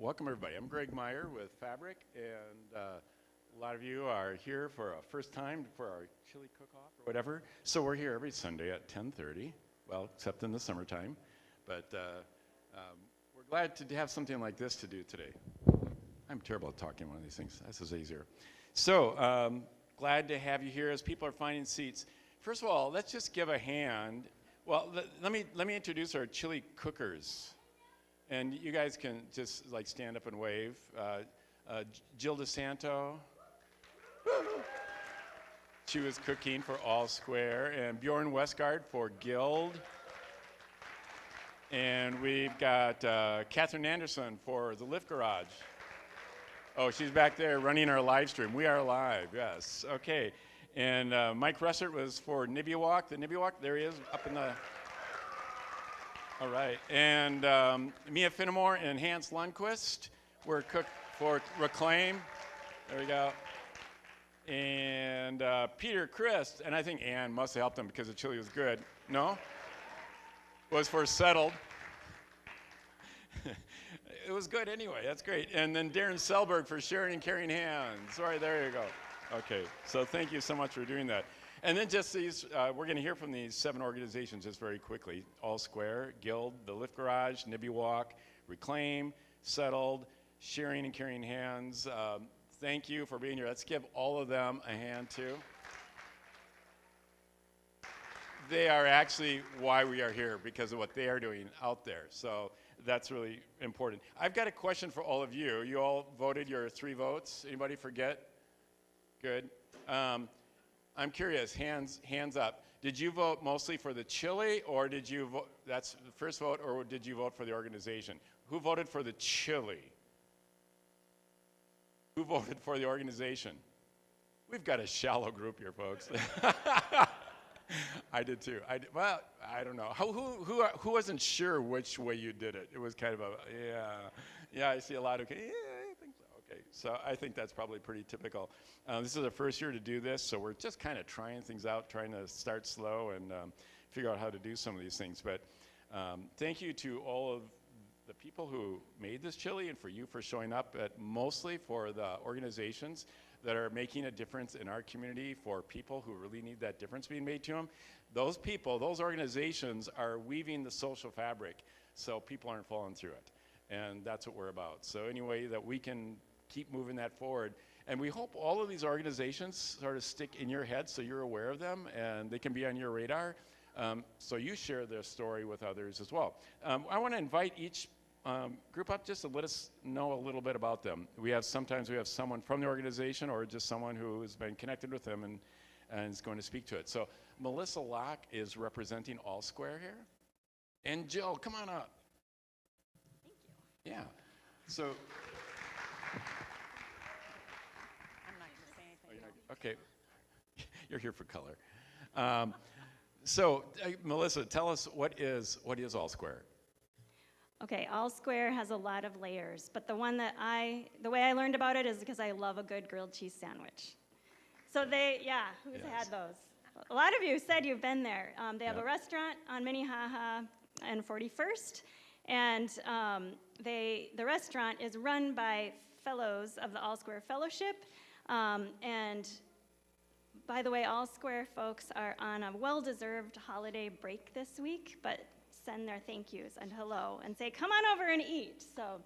welcome everybody. I'm Greg Meyer with Fabric, and a lot of you are here for a first time for our chili cook-off or whatever. So we're here every Sunday at 10:30, well, except in the summertime. But we're glad to have something like this to do today. I'm terrible at talking one of these things. This is easier. So glad to have you here as people are finding seats. First of all, let's just give a hand. Well, let me introduce our chili cookers. And you guys can just like stand up and wave. Jill DeSanto. She was cooking for All Square. And Bjorn Westgard for Guild. And we've got Catherine Anderson for the Lift Garage. Oh, she's back there running our live stream. We are live, yes. Okay. And Mike Russert was for Nibiwalk. The Nibiwalk, there he is up in the... All right. And Mia Finnemore and Hans Lundquist were cooked for Reclaim. There we go. And Peter Christ, and I think Ann must have helped him because the chili was good. No? Was for Settled. It was good anyway. That's great. And then Darren Selberg for Sharing and Carrying Hands. All right, there you go. Okay. So thank you so much for doing that. And then just these, we're going to hear from these 7 organizations just very quickly. All Square, Guild, the Lift Garage, Nibiwalk, Reclaim, Settled, Sharing and Carrying Hands. Thank you for being here. Let's give all of them a hand too. They are actually why we are here, because of what they are doing out there. So that's really important. I've got a question for all of you. You all voted your 3 votes. Anybody forget? Good. I'm curious, hands up. Did you vote mostly for the chili, or did you vote, that's the first vote, or did you vote for the organization? Who voted for the chili? Who voted for the organization? We've got a shallow group here, folks. I did too. Well, I don't know. Who wasn't sure which way you did it? It was kind of a, yeah, I see a lot of, yeah, I think so. Okay, so I think that's probably pretty typical. This is our first year to do this, so we're just kind of trying things out, trying to start slow and figure out how to do some of these things. But thank you to all of the people who made this chili and for you for showing up, but mostly for the organizations that are making a difference in our community for people who really need that difference being made to them. Those people, those organizations are weaving the social fabric so people aren't falling through it. And that's what we're about. So any way that we can keep moving that forward. And we hope all of these organizations sort of stick in your head so you're aware of them and they can be on your radar. So you share their story with others as well. I want to invite each group up just to let us know a little bit about them. Sometimes we have someone from the organization or just someone who has been connected with them and is going to speak to it. So Melissa Locke is representing All Square here. And Jill, come on up. Thank you. Yeah. So. I'm not going to say anything. Okay. You're here for color. So Melissa, tell us what is All Square? Okay, All Square has a lot of layers, but the way I learned about it is because I love a good grilled cheese sandwich. So who's had those? A lot of you said you've been there. They have a restaurant on Minnehaha and 41st, and the restaurant is run by fellows of the All Square Fellowship, and by the way, All Square folks are on a well-deserved holiday break this week, but send their thank yous and hello and say, come on over and eat. So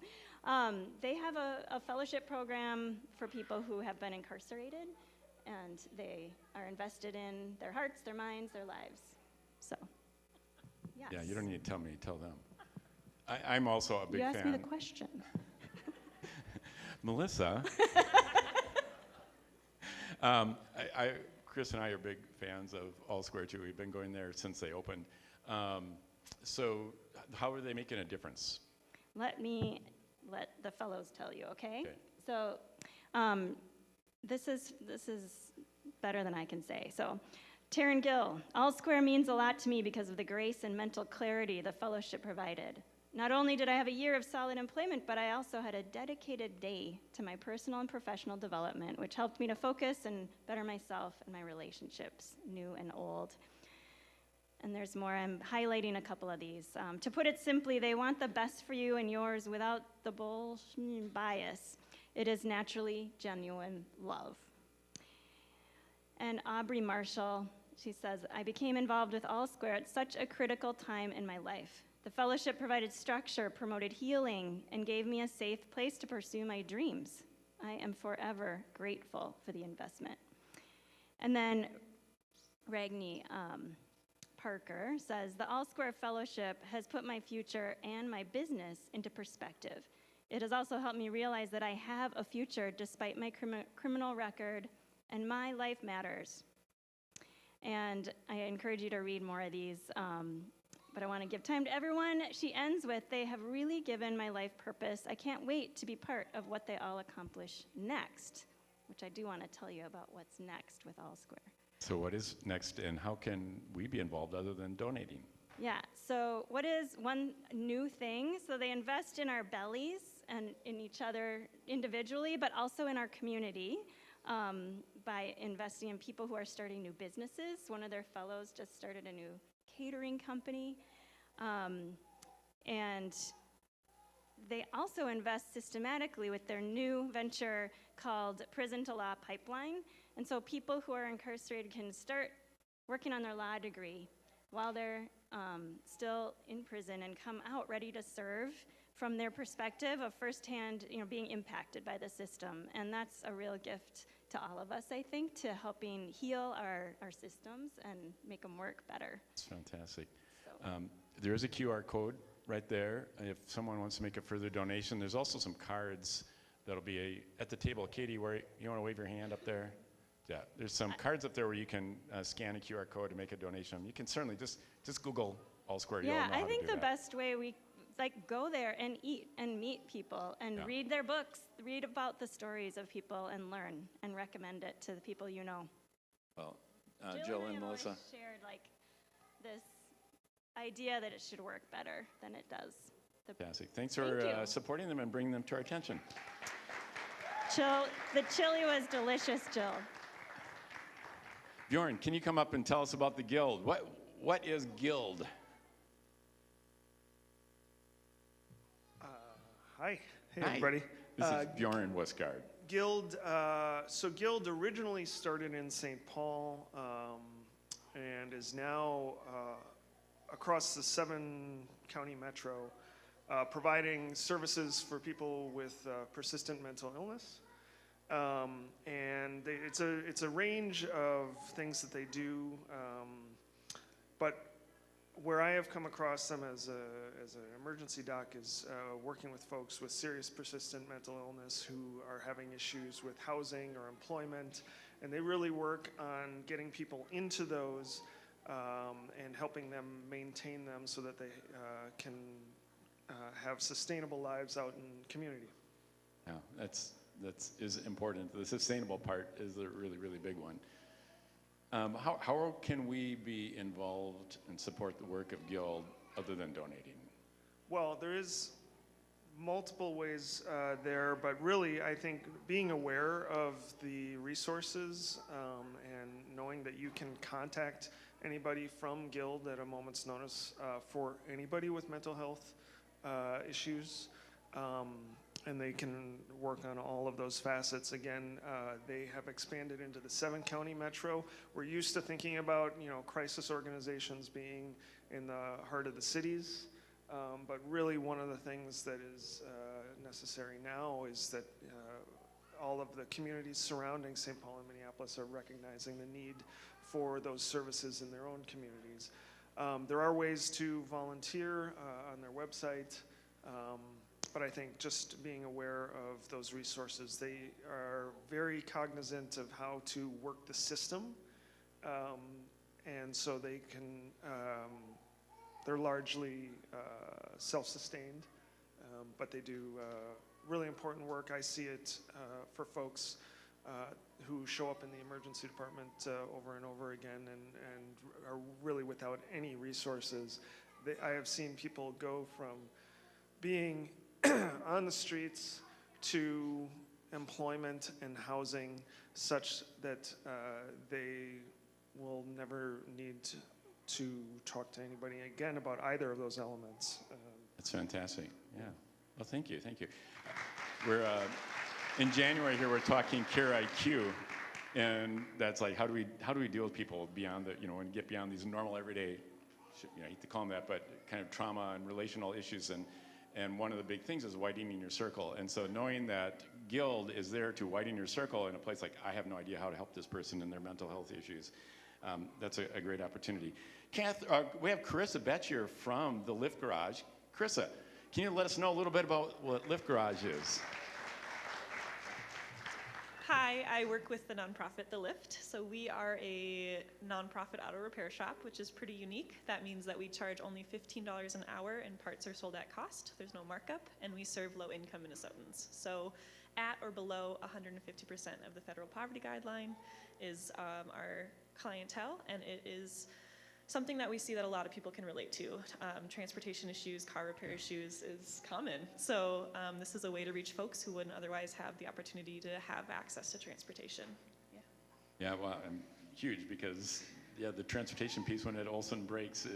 they have a fellowship program for people who have been incarcerated, and they are invested in their hearts, their minds, their lives. So, yes. Yeah, you don't need to tell me, tell them. I'm also a big fan. You asked me the question. Melissa, Chris and I are big fans of All Square too. We've been going there since they opened. So how are they making a difference? Let the fellows tell you, okay? So this is better than I can say. So Taryn Gill, All Square means a lot to me because of the grace and mental clarity the fellowship provided. Not only did I have a year of solid employment, but I also had a dedicated day to my personal and professional development, which helped me to focus and better myself and my relationships, new and old. And there's more. I'm highlighting a couple of these. To put it simply, they want the best for you and yours without the bullshit bias. It is naturally genuine love. And Aubrey Marshall, she says, I became involved with All Square at such a critical time in my life. The fellowship provided structure, promoted healing, and gave me a safe place to pursue my dreams. I am forever grateful for the investment. And then Ragni Parker says, the All Square Fellowship has put my future and my business into perspective. It has also helped me realize that I have a future despite my criminal record, and my life matters. And I encourage you to read more of these, but I want to give time to everyone. She ends with, they have really given my life purpose. I can't wait to be part of what they all accomplish next, which I do want to tell you about what's next with All Square. So what is next, and how can we be involved other than donating? Yeah, so what is one new thing? So they invest in our bellies and in each other individually, but also in our community by investing in people who are starting new businesses. One of their fellows just started a new catering company. And they also invest systematically with their new venture called Prison to Law Pipeline. And so people who are incarcerated can start working on their law degree while they're still in prison and come out ready to serve from their perspective of firsthand, being impacted by the system. And that's a real gift to all of us, I think, to helping heal our systems and make them work better. It's fantastic. So. There is a QR code right there if someone wants to make a further donation. There's also some cards that'll be at the table. Katie, where you want to wave your hand up there? Yeah, there's some cards up there where you can scan a QR code and make a donation. You can certainly just Google All Square. Yeah, You'll know I how think to do the that. best way we go there and eat and meet people and read their books, read about the stories of people and learn and recommend it to the people you know. Well, Jill and Melissa. Always shared this idea that it should work better than it does. Fantastic. Thanks Thank for you. supporting them and bringing them to our attention. The chili was delicious, Jill. Bjorn, can you come up and tell us about the Guild? What is Guild? Hi. Hey, Hi. everybody. This is Bjorn Westgard. Guild, so Guild originally started in St. Paul and is now across the 7-county metro, providing services for people with persistent mental illness. And it's a range of things that they do, but where I have come across them as an emergency doc is working with folks with serious persistent mental illness who are having issues with housing or employment, and they really work on getting people into those and helping them maintain them so that they can have sustainable lives out in community. Yeah, that is important. The sustainable part is a really, really big one. How can we be involved and support the work of Guild other than donating? Well, there is multiple ways there, but really I think being aware of the resources and knowing that you can contact anybody from Guild at a moment's notice for anybody with mental health issues. And they can work on all of those facets. Again, they have expanded into the 7-county metro. We're used to thinking about, crisis organizations being in the heart of the cities. But really one of the things that is necessary now is that all of the communities surrounding St. Paul and Minneapolis are recognizing the need for those services in their own communities. There are ways to volunteer on their website. But I think just being aware of those resources, they are very cognizant of how to work the system. And so they can, they're largely self-sustained, but they do really important work. I see it for folks who show up in the emergency department over and over again and are really without any resources. I have seen people go from being on the streets to employment and housing such that they will never need to talk to anybody again about either of those elements. That's fantastic. Yeah. Well, thank you. Thank you. We're in January here. We're talking Care IQ, and that's like how do we deal with people beyond the and get beyond these normal everyday, I hate to call them that, but kind of trauma and relational issues. And one of the big things is widening your circle. And so knowing that Guild is there to widen your circle in a place like I have no idea how to help this person in their mental health issues. That's a great opportunity. Kath, we have Carissa Betcher from the Lift Garage. Carissa, can you let us know a little bit about what Lift Garage is? Hi, I work with the nonprofit The Lift. So we are a nonprofit auto repair shop, which is pretty unique. That means that we charge only $15 an hour and parts are sold at cost. There's no markup, and we serve low-income Minnesotans. So at or below 150% of the federal poverty guideline is our clientele, and it is something that we see that a lot of people can relate to. Transportation issues, car repair issues is common. So this is a way to reach folks who wouldn't otherwise have the opportunity to have access to transportation. Yeah, well, huge because the transportation piece when it also breaks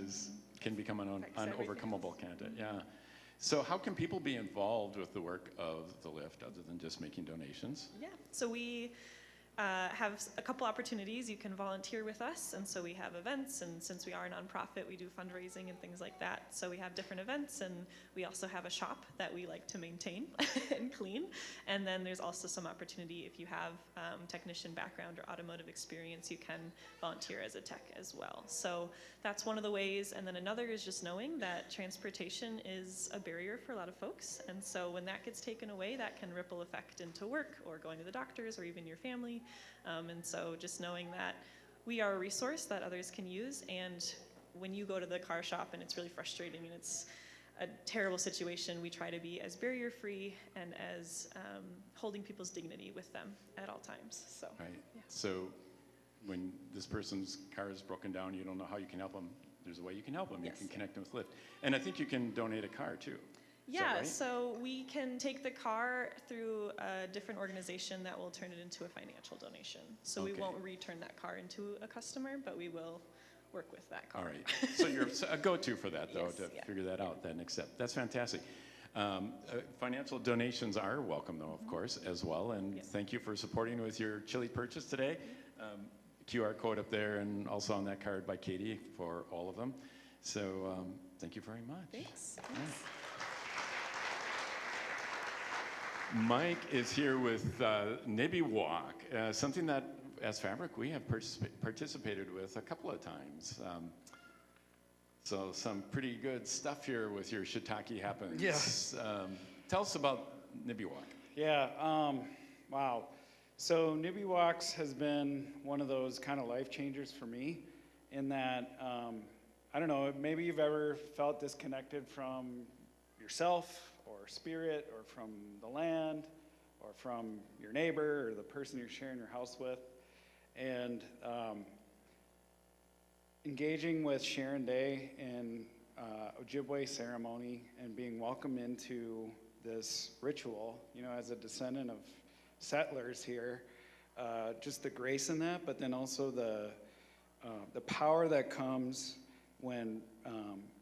can become an unovercomable, can't it? Yeah. So how can people be involved with the work of the Lift other than just making donations? Yeah, so we have a couple opportunities. You can volunteer with us, and so we have events, and since we are a nonprofit, we do fundraising and things like that. So we have different events, and we also have a shop that we like to maintain and clean. And then there's also some opportunity if you have technician background or automotive experience, you can volunteer as a tech as well. So that's one of the ways. And then another is just knowing that transportation is a barrier for a lot of folks. And so when that gets taken away, that can ripple effect into work or going to the doctors or even your family. And so just knowing that we are a resource that others can use, and when you go to the car shop and it's really frustrating and it's a terrible situation, we try to be as barrier-free and as holding people's dignity with them at all times. So, right. Yeah. So when this person's car is broken down, you don't know how you can help them. There's a way you can help them. Yes. You can connect them with Lyft. And I think you can donate a car too. Yeah, right? so we can take the car through a different organization that will turn it into a financial donation. So we Okay. won't return that car into a customer, but we will work with that car. All right. So you're a go-to for that, though, Yes, to yeah. figure that out, that next step. That's fantastic. Financial donations are welcome, though, of course, as well. And Yeah. thank you for supporting with your chili purchase today. QR code up there and also on that card by Katie for all of them. So thank you very much. Thanks. All right. Mike is here with Nibby Walk, something that, as Fabric, we have participated with a couple of times. So some pretty good stuff here with your Shiitake Happens. Yes. Tell us about Nibby Walk. Yeah, wow. So Nibby Walks has been one of those kind of life changers for me in that, I don't know, maybe you've ever felt disconnected from yourself or spirit or from the land or from your neighbor or the person you're sharing your house with. And engaging with Sharon Day in Ojibwe ceremony and being welcomed into this ritual, as a descendant of settlers here, just the grace in that, but then also the power that comes when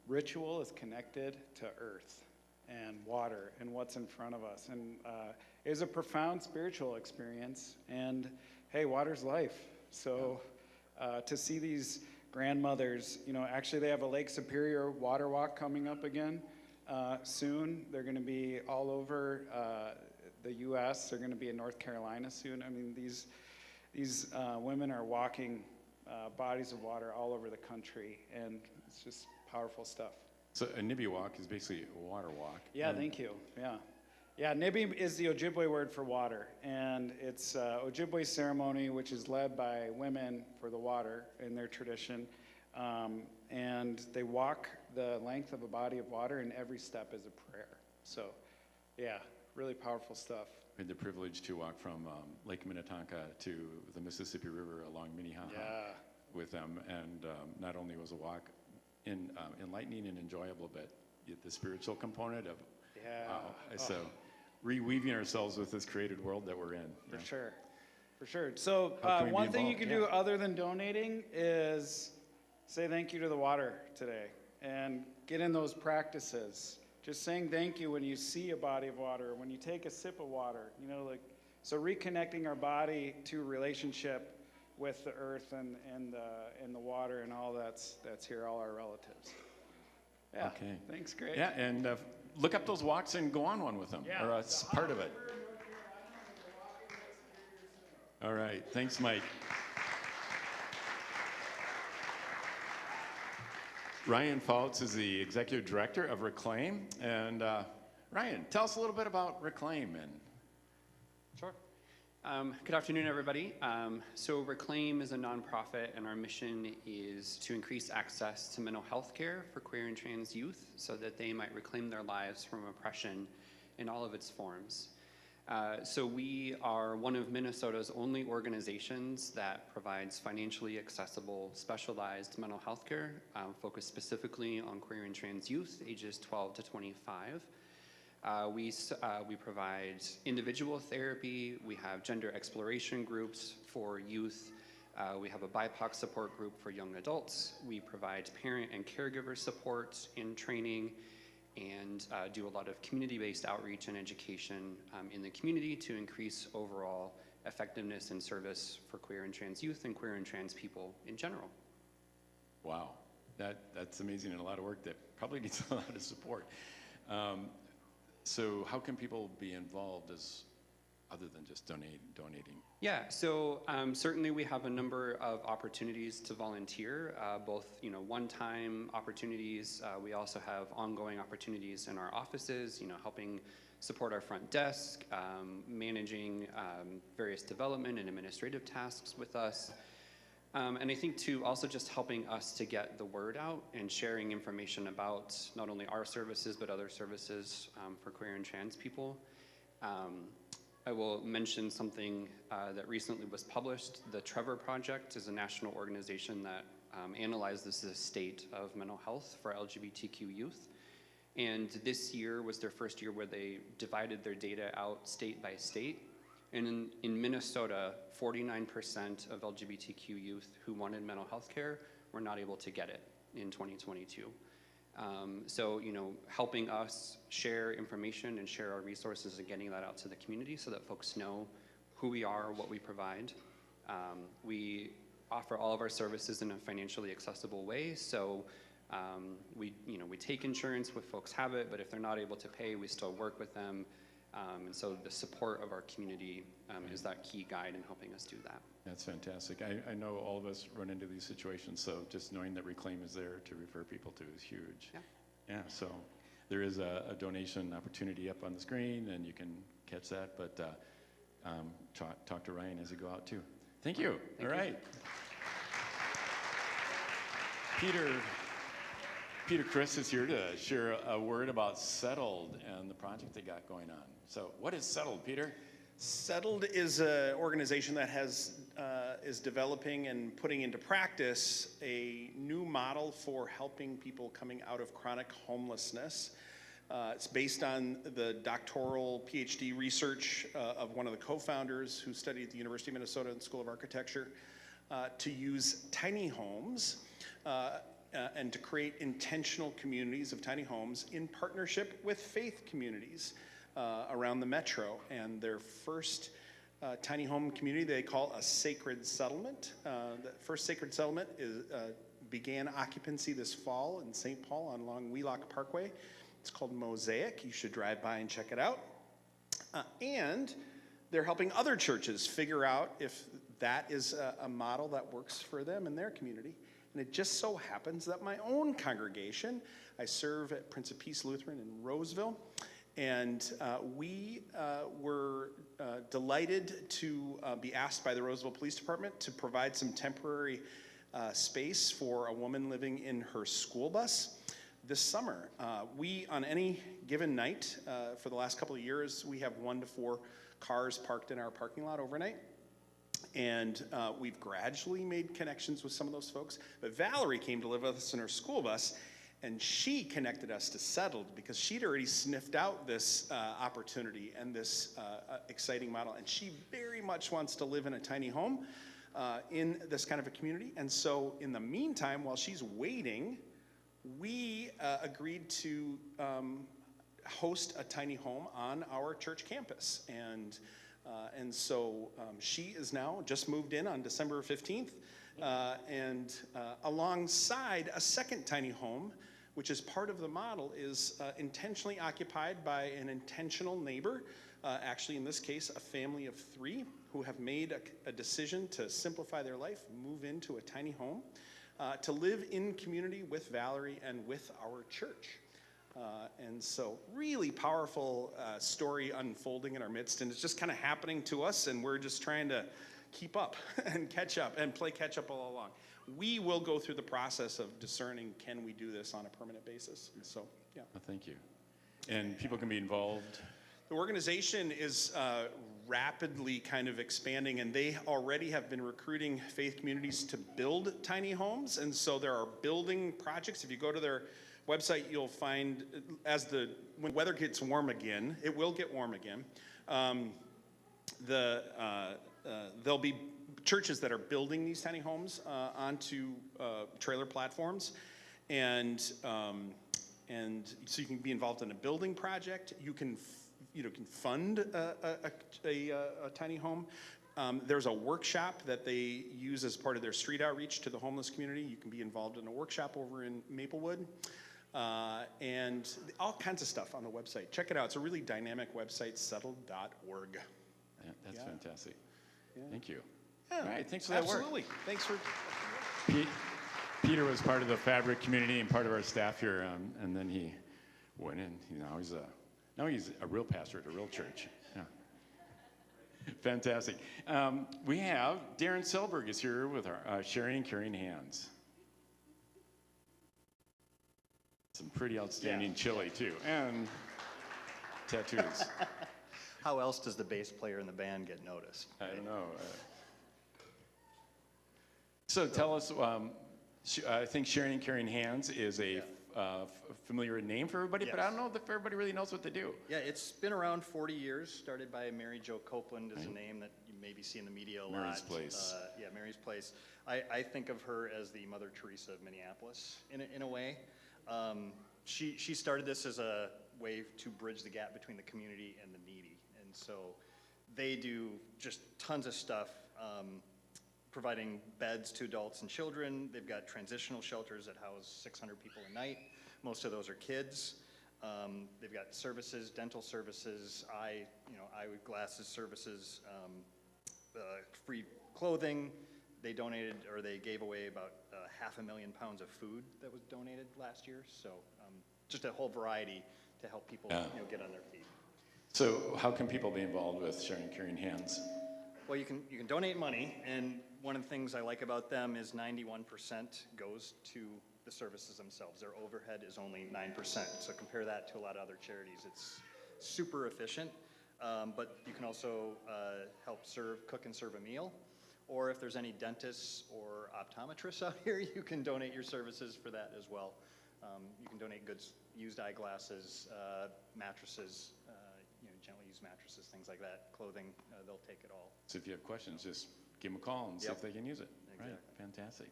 ritual is connected to earth and water and what's in front of us. And it was a profound spiritual experience. And hey, water's life. So to see these grandmothers, actually they have a Lake Superior water walk coming up again soon. They're going to be all over the U.S. They're going to be in North Carolina soon. I mean, these women are walking bodies of water all over the country, and it's just powerful stuff. So a Nibby Walk is basically a water walk. Yeah, thank you. Yeah, Nibby is the Ojibwe word for water, and it's Ojibwe ceremony, which is led by women for the water in their tradition, and they walk the length of a body of water, and every step is a prayer. So, yeah, really powerful stuff. We had the privilege to walk from Lake Minnetonka to the Mississippi River along Minnehaha with them, and not only was a walk enlightening and enjoyable, but the spiritual component of so reweaving ourselves with this created world that we're in. For sure. So How can we be one thing you involved? can do other than donating is say thank you to the water today and get in those practices. Just saying thank you when you see a body of water, when you take a sip of water, you know, like, so reconnecting our body to relationship with the earth and the water and all that's here, all our relatives. Yeah. Okay. Thanks, great. Yeah, and look up those walks and go on one with them, Yeah. or it's part of it. All right, thanks, Mike. Ryan Fouts is the executive director of Reclaim, and Ryan, tell us a little bit about Reclaim. And Sure. Good afternoon, everybody. So Reclaim is a nonprofit, and our mission is to increase access to mental health care for queer and trans youth so that they might reclaim their lives from oppression in all of its forms. So we are one of Minnesota's only organizations that provides financially accessible, specialized mental health care focused specifically on queer and trans youth ages 12 to 25. We provide individual therapy, we have gender exploration groups for youth, we have a BIPOC support group for young adults, we provide parent and caregiver support and training, and do a lot of community-based outreach and education in the community to increase overall effectiveness and service for queer and trans youth and queer and trans people in general. wow, that's amazing and a lot of work that probably needs a lot of support. So how can people be involved other than just donating? Yeah, so certainly we have a number of opportunities to volunteer, both one-time opportunities. We also have ongoing opportunities in our offices, helping support our front desk, managing various development and administrative tasks with us. And I think too, also just helping us to get the word out and sharing information about not only our services, but other services for queer and trans people. I will mention something that recently was published. The Trevor Project is a national organization that analyzes the state of mental health for LGBTQ youth. And this year was their first year where they divided their data out state by state. And in Minnesota, 49% of LGBTQ youth who wanted mental health care were not able to get it in 2022. So, helping us share information and share our resources and getting that out to the community so that folks know who we are, what we provide. We offer all of our services in a financially accessible way. So we take insurance if folks have it, but if they're not able to pay, we still work with them. And so the support of our community is that key guide in helping us do that. That's fantastic. I know all of us run into these situations, so just knowing that Reclaim is there to refer people to is huge. Yeah. Yeah, so there is a donation opportunity up on the screen, and you can catch that, but talk to Ryan as you go out, too. Thank you. All right. Peter Chris is here to share a word about Settled and the project they got going on. So what is Settled, Peter? Settled is an organization that is developing and putting into practice a new model for helping people coming out of chronic homelessness. It's based on the doctoral PhD research of one of the co-founders who studied at the University of Minnesota School of Architecture to use tiny homes and to create intentional communities of tiny homes in partnership with faith communities around the metro. And their first tiny home community they call a sacred settlement. The first sacred settlement began occupancy this fall in St. Paul on along Wheelock Parkway. It's called Mosaic. You should drive by and check it out. And they're helping other churches figure out if that is a model that works for them in their community. And it just so happens that my own congregation, I serve at Prince of Peace Lutheran in Roseville, and we were delighted to be asked by the Roseville Police Department to provide some temporary space for a woman living in her school bus this summer. We, on any given night, for the last couple of years, we have 1 to 4 cars parked in our parking lot overnight. And we've gradually made connections with some of those folks. But Valerie came to live with us in her school bus, and she connected us to Settled because she'd already sniffed out this opportunity and this exciting model. And she very much wants to live in a tiny home in this kind of a community. And so in the meantime, while she's waiting, we agreed to host a tiny home on our church campus. And so she is now just moved in on December 15th. And alongside a second tiny home, which is part of the model, is intentionally occupied by an intentional neighbor. Actually, in this case, a family of 3 who have made a decision to simplify their life, move into a tiny home, to live in community with Valerie and with our church. And so really powerful story unfolding in our midst, and it's just kind of happening to us, and we're just trying to keep up and catch up and play catch up all along. We will go through the process of discerning, can we do this on a permanent basis? And so, yeah. Well, thank you. And people can be involved. The organization is rapidly kind of expanding, and they already have been recruiting faith communities to build tiny homes. And so there are building projects. If you go to their website, you'll find when weather gets warm again, it will get warm again. There'll be churches that are building these tiny homes onto trailer platforms, and so you can be involved in a building project. You can fund a tiny home. There's a workshop that they use as part of their street outreach to the homeless community. You can be involved in a workshop over in Maplewood. And all kinds of stuff on the website. Check it out. It's a really dynamic website, settled.org. Yeah, that's fantastic. Yeah. Thank you. Yeah, All right, thanks for that work. absolutely. Thanks for. Peter was part of the Fabric community and part of our staff here, and then he went in. Now he's a real pastor at a real church. Yeah. Fantastic. We have Darren Selberg is here with our Sharing and Caring Hands. Some pretty outstanding chili too, and tattoos. How else does the bass player in the band get noticed? I don't know. So tell us, I think Sharing and Caring Hands is a familiar name for everybody, but I don't know if everybody really knows what they do. Yeah, it's been around 40 years, started by Mary Jo Copeland is a name that you maybe see in the media a lot. Mary's Place. Yeah, Mary's Place. I think of her as the Mother Teresa of Minneapolis in a way. She started this as a way to bridge the gap between the community and the needy. And so they do just tons of stuff, providing beds to adults and children. They've got transitional shelters that house 600 people a night. Most of those are kids. They've got services, dental services, eyeglasses services, free clothing. They donated, or they gave away about 500,000 pounds of food that was donated last year. So just a whole variety to help people get on their feet. So how can people be involved with Sharing and Caring Hands? Well, you can donate money, and one of the things I like about them is 91% goes to the services themselves. Their overhead is only 9%. So compare that to a lot of other charities. It's super efficient, but you can also help cook and serve a meal. Or if there's any dentists or optometrists out here, you can donate your services for that as well. You can donate goods, used eyeglasses, mattresses, gently used mattresses, things like that, clothing, they'll take it all. So if you have questions, just give them a call and see if they can use it. Exactly. Right, fantastic.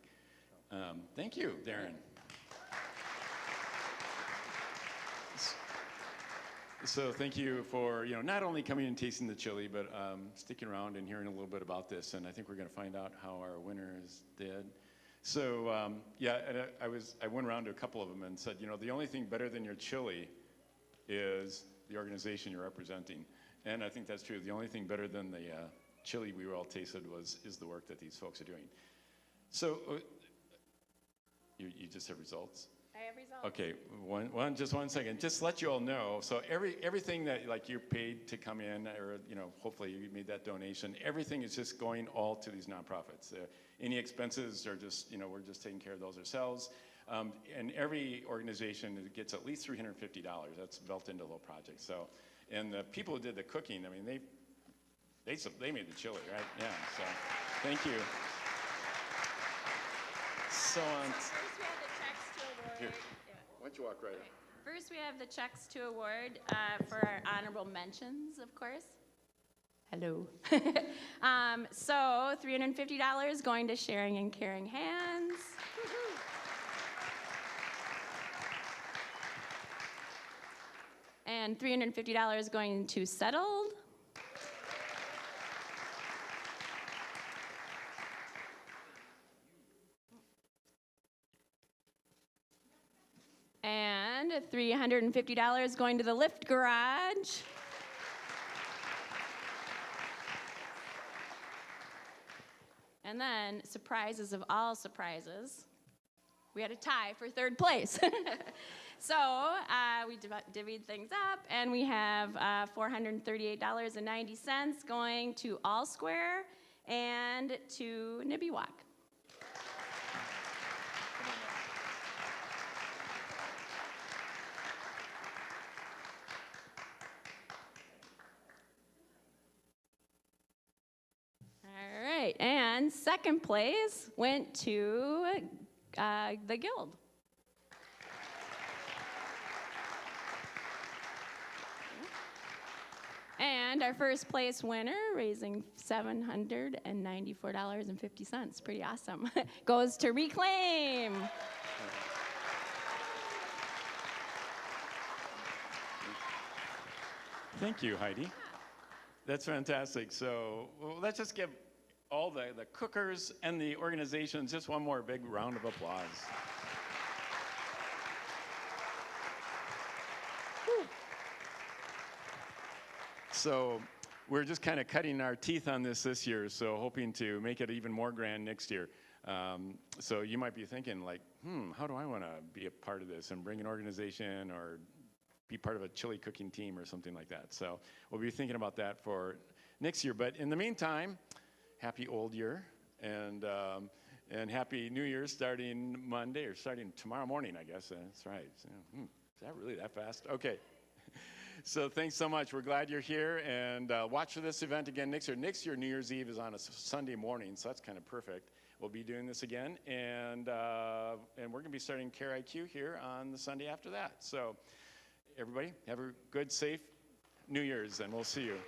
Thank you, Darren. So thank you for not only coming and tasting the chili, but sticking around and hearing a little bit about this. And I think we're going to find out how our winners did. So and I went around to a couple of them and said, the only thing better than your chili is the organization you're representing. And I think that's true. The only thing better than the chili we all tasted is the work that these folks are doing. So you just have results? I have results. Okay, just one second. Just to let you all know, so everything that you're paid to come in, or hopefully you made that donation, everything is just going all to these nonprofits. Any expenses are just, we're just taking care of those ourselves. And every organization gets at least $350. That's built into the project. So, and the people who did the cooking, I mean, they made the chili, right? Yeah. So, thank you. So on. First, we have the checks to award. Here. Why don't you walk right Okay. First, we have the checks to award for our honorable mentions, of course. Hello. So $350 going to Sharing and Caring Hands. And $350 going to Settled. And $350 going to the Lift Garage. And then, surprises of all surprises, we had a tie for third place. So we divvied things up, and we have $438.90 going to All Square and to Nibbywock. All right, and second place went to the Guild. And our first place winner, raising $794.50, pretty awesome, goes to Reclaim. Thank you, Heidi. That's fantastic. So well, let's just give all the cookers and the organizations just one more big round of applause. So we're just kind of cutting our teeth on this year, so hoping to make it even more grand next year. So you might be thinking like, how do I want to be a part of this and bring an organization or be part of a chili cooking team or something like that. So we'll be thinking about that for next year. But in the meantime, happy old year and happy New Year starting Monday or starting tomorrow morning, I guess. That's right. So, is that really that fast? Okay. So thanks so much. We're glad you're here, and watch for this event again next year. Next year, New Year's Eve is on a Sunday morning, so that's kind of perfect. We'll be doing this again, and we're going to be starting Care IQ here on the Sunday after that. So everybody, have a good, safe New Year's, and we'll see you.